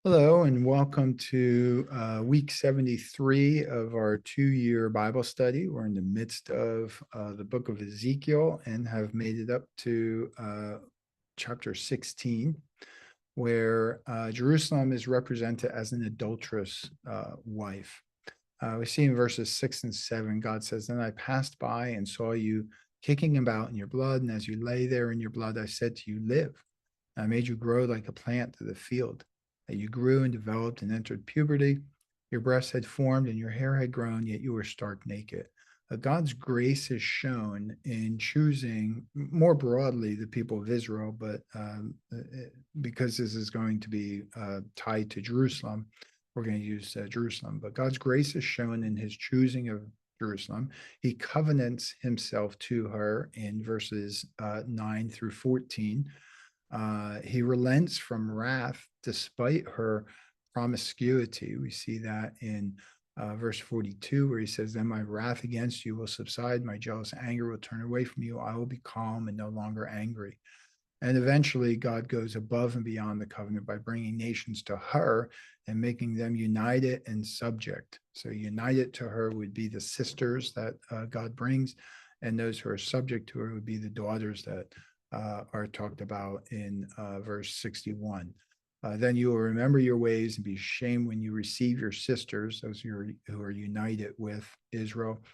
Hello, and welcome to week 73 of our 2-year Bible study. We're in the midst of the book of Ezekiel and have made it up to chapter 16, where Jerusalem is represented as an adulterous wife. We see in verses 6 and 7, God says, "Then I passed by and saw you kicking about in your blood, and as you lay there in your blood, I said to you, 'Live.' I made you grow like a plant to the field, that you grew and developed and entered puberty. Your breasts had formed and your hair had grown, yet you were stark naked." God's grace is shown in choosing more broadly the people of Israel, but because this is going to be tied to Jerusalem, we're going to use Jerusalem. But God's grace is shown in his choosing of Jerusalem. He covenants himself to her in verses 9 through 14. He relents from wrath despite her promiscuity. We see that in verse 42, where he says, "Then my wrath against you will subside, my jealous anger will turn away from you. I will be calm and no longer angry." And eventually, God goes above and beyond the covenant by bringing nations to her and making them united and subject. So, united to her would be the sisters that God brings, and those who are subject to her would be the daughters that are talked about in verse 61. Then you will remember your ways and be ashamed when you receive your sisters, those who are united with Israel,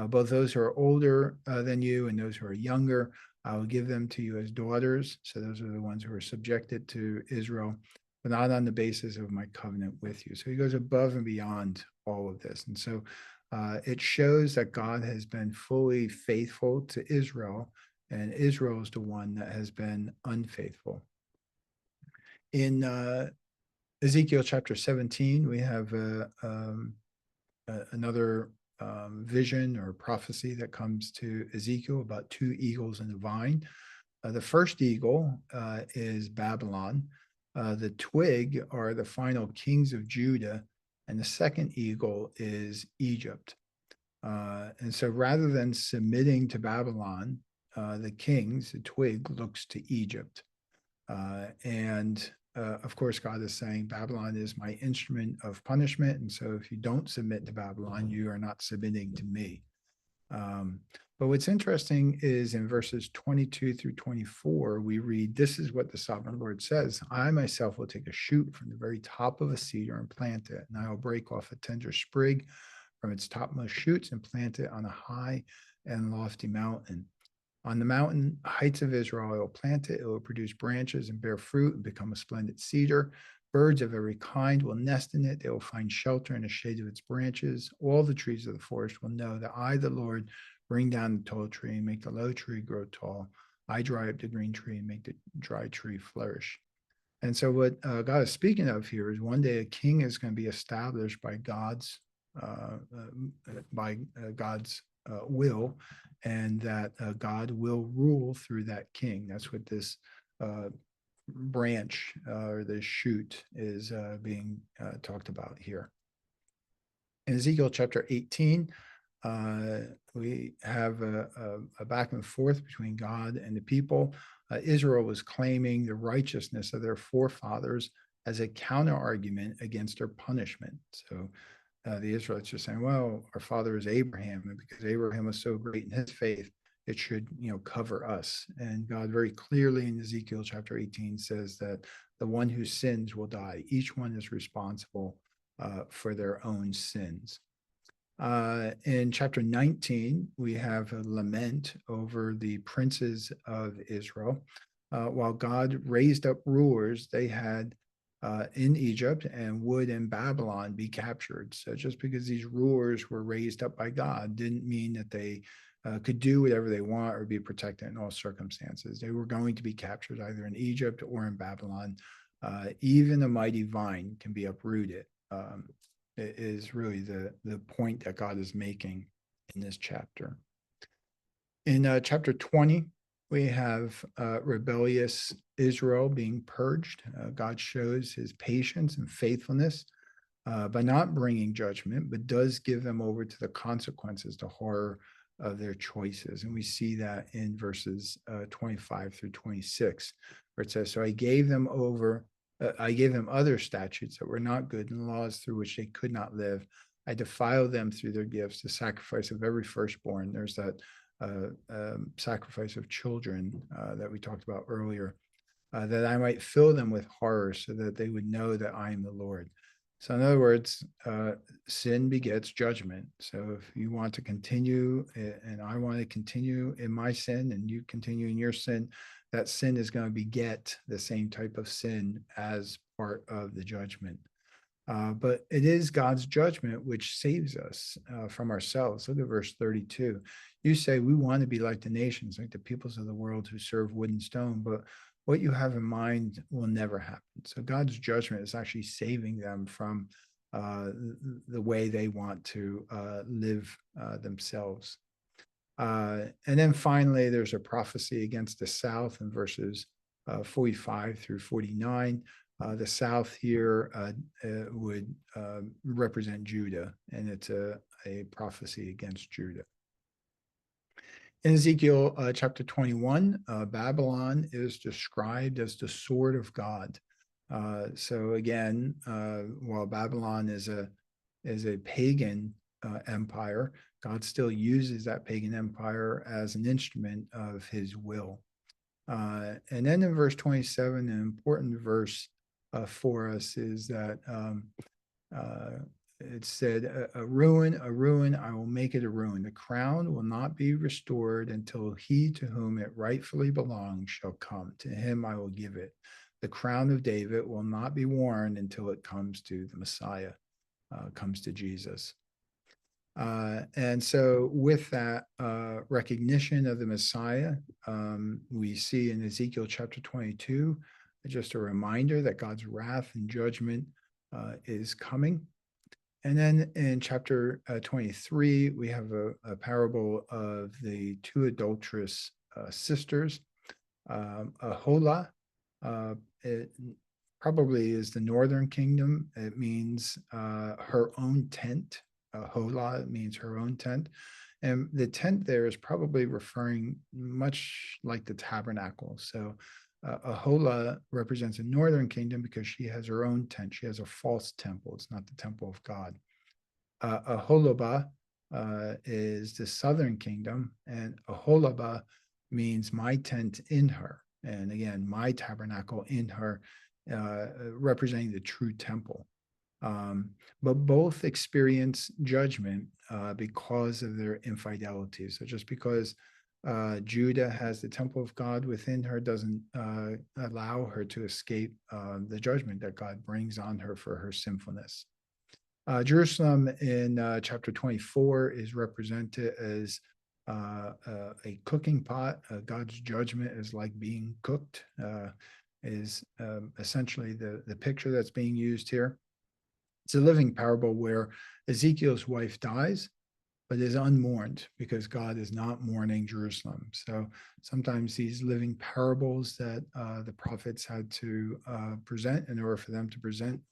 both those who are older than you and those who are younger. I will give them to you as daughters. So those are the ones who are subjected to Israel, but not on the basis of my covenant with you. So he goes above and beyond all of this. And so it shows that God has been fully faithful to Israel, and Israel is the one that has been unfaithful. In Ezekiel chapter 17, we have another vision or prophecy that comes to Ezekiel about two eagles in the vine. The first eagle is Babylon. The twig are the final kings of Judah, and the second eagle is Egypt. And so rather than submitting to Babylon, the kings, the twig looks to Egypt. And of course, God is saying, Babylon is my instrument of punishment. And so if you don't submit to Babylon, you are not submitting to me. But what's interesting is in verses 22 through 24, we read, "This is what the sovereign Lord says. I myself will take a shoot from the very top of a cedar and plant it, and I will break off a tender sprig from its topmost shoots and plant it on a high and lofty mountain. On the mountain heights of Israel, I will plant it. It will produce branches and bear fruit and become a splendid cedar. Birds of every kind will nest in it. They will find shelter in the shade of its branches. All the trees of the forest will know that I, the Lord, bring down the tall tree and make the low tree grow tall. I dry up the green tree and make the dry tree flourish." And so what God is speaking of here is one day a king is going to be established by God's will, and that God will rule through that king. That's what this branch or this shoot is being talked about here. In Ezekiel chapter 18, we have a back and forth between God and the people. Israel was claiming the righteousness of their forefathers as a counter argument against their punishment. So the Israelites are saying, well, our father is Abraham, and because Abraham was so great in his faith, it should, cover us. And God very clearly in Ezekiel chapter 18 says that the one who sins will die. Each one is responsible for their own sins. In chapter 19, we have a lament over the princes of Israel. While God raised up rulers, they had in Egypt and would in Babylon be captured. So just because these rulers were raised up by God didn't mean that they could do whatever they want or be protected in all circumstances. They were going to be captured either in Egypt or in Babylon. Even a mighty vine can be uprooted. Is really the point that God is making in this chapter. In chapter 20, we have rebellious Israel being purged. God shows his patience and faithfulness by not bringing judgment, but does give them over to the consequences, the horror of their choices. And we see that in verses 25 through 26, where it says, "So I gave them over I gave them other statutes that were not good, and laws through which they could not live. I defiled them through their gifts, the sacrifice of every firstborn. There's that sacrifice of children that we talked about earlier, that I might fill them with horror so that they would know that I am the Lord. So, in other words, sin begets judgment. So, if you want to continue and I want to continue in my sin and you continue in your sin, that sin is going to beget the same type of sin as part of the judgment. But it is God's judgment which saves us from ourselves. Look at verse 32. You say, we want to be like the nations, like the peoples of the world who serve wood and stone, but what you have in mind will never happen. So God's judgment is actually saving them from the way they want to live themselves. And then finally, there's a prophecy against the south in verses 45 through 49. The south here would represent Judah, and it's a prophecy against Judah. In Ezekiel chapter 21, Babylon is described as the sword of God. So again, while Babylon is a pagan empire, God still uses that pagan empire as an instrument of his will. And then in verse 27, an important verse for us is that it said, a ruin, I will make it a ruin. The crown will not be restored until he to whom it rightfully belongs shall come. To him I will give it. The crown of David will not be worn until it comes to the Messiah, comes to Jesus. And so with that recognition of the Messiah, we see in Ezekiel chapter 22, just a reminder that God's wrath and judgment is coming. And then in chapter 23, we have a parable of the two adulterous sisters. Aholah, it probably is the northern kingdom. It means her own tent. Aholah means her own tent. And the tent there is probably referring much like the tabernacle. So Aholah represents a northern kingdom because she has her own tent. She has a false temple. It's not the temple of God. Aholabah is the southern kingdom, and Aholabah means my tent in her. And again, my tabernacle in her, representing the true temple. But both experience judgment because of their infidelity. So just because Judah has the temple of God within her doesn't allow her to escape the judgment that God brings on her for her sinfulness. Jerusalem in chapter 24 is represented as a cooking pot. God's judgment is like being cooked, is essentially the picture that's being used here. It's a living parable where Ezekiel's wife dies, but is unmourned because God is not mourning Jerusalem. So sometimes these living parables that the prophets had to present in order for them to present,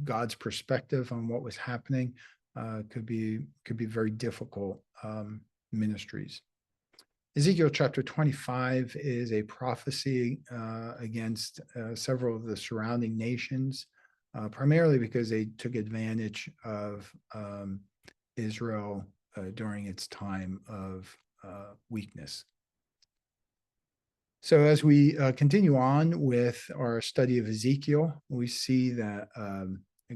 God's perspective on what was happening could be very difficult ministries. Ezekiel chapter 25 is a prophecy against several of the surrounding nations, primarily because they took advantage of Israel during its time of weakness. So as we continue on with our study of Ezekiel, we see that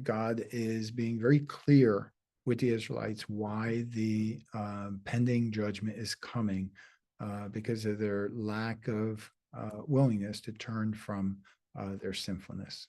God is being very clear with the Israelites why the pending judgment is coming, because of their lack of willingness to turn from their sinfulness.